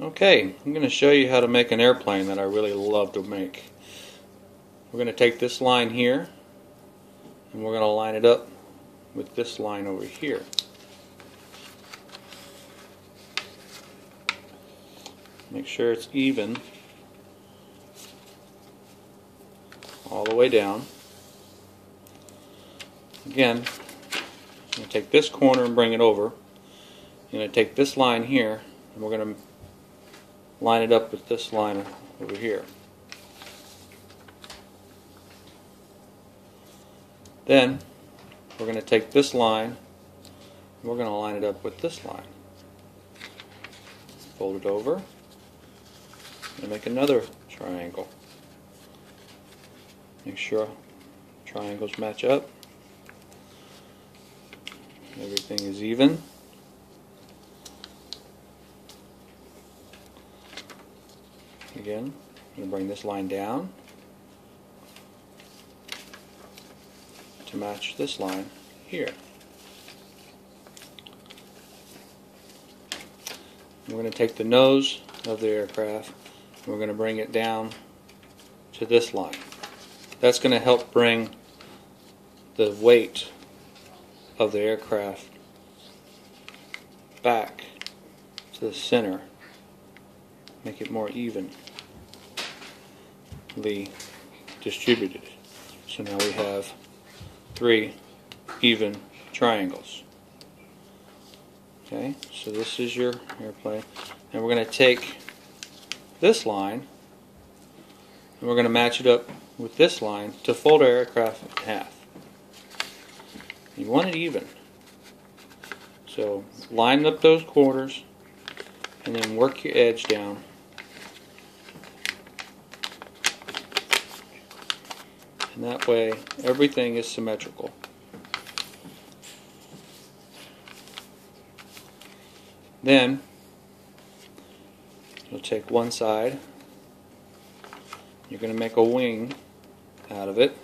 Okay, I'm going to show you how to make an airplane that I really love to make. We're going to take this line here and we're going to line it up with this line over here. Make sure it's even all the way down. Again, I'm going to take this corner and bring it over. I'm going to take this line here and we're going to line it up with this line over here. Then we're going to take this line and we're going to line it up with this line. Fold it over and make another triangle. Make sure triangles match up. Everything is even. Again, I'm going to bring this line down to match this line here. We're going to take the nose of the aircraft and we're going to bring it down to this line. That's going to help bring the weight of the aircraft back to the center, make it more evenly distributed. So now we have 3 even triangles. Okay, so this is your airplane, and we're going to take this line and we're going to match it up with this line to fold our aircraft in half. You want it even. So line up those quarters and then work your edge down. And that way everything is symmetrical. Then you'll take one side, you're going to make a wing out of it.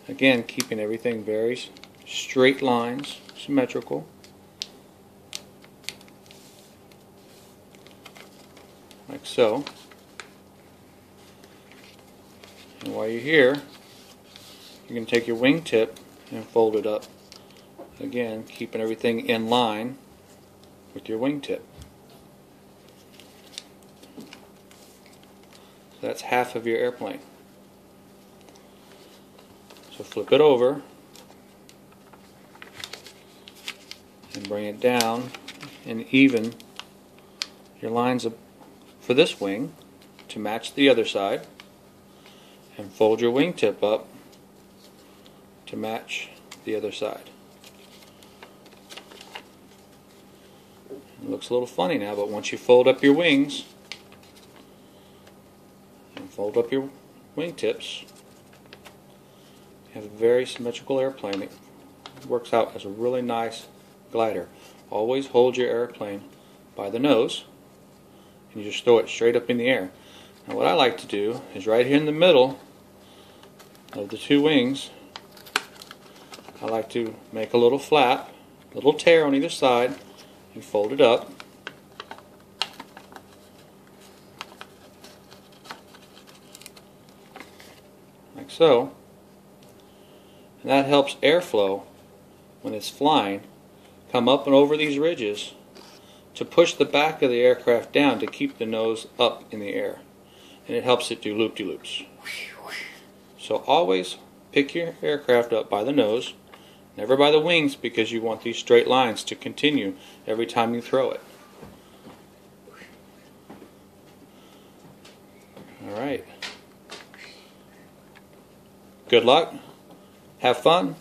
Again, keeping everything very straight lines, symmetrical. Like so. And while you're here, you're going to take your wingtip and fold it up. Again, keeping everything in line with your wingtip. So that's half of your airplane. So flip it over and bring it down and even your lines up for this wing to match the other side, and fold your wingtip up to match the other side. It looks a little funny now, but once you fold up your wings and fold up your wingtips, you have a very symmetrical airplane that works out as a really nice glider. Always hold your airplane by the nose and you just throw it straight up in the air. Now what I like to do is right here in the middle of the 2 wings, I like to make a little flap, a little tear on either side, and fold it up. Like so. And that helps airflow when it's flying come up and over these ridges to push the back of the aircraft down to keep the nose up in the air. And it helps it do loop-de-loops. So always pick your aircraft up by the nose, never by the wings, because you want these straight lines to continue every time you throw it. Alright. Good luck. Have fun.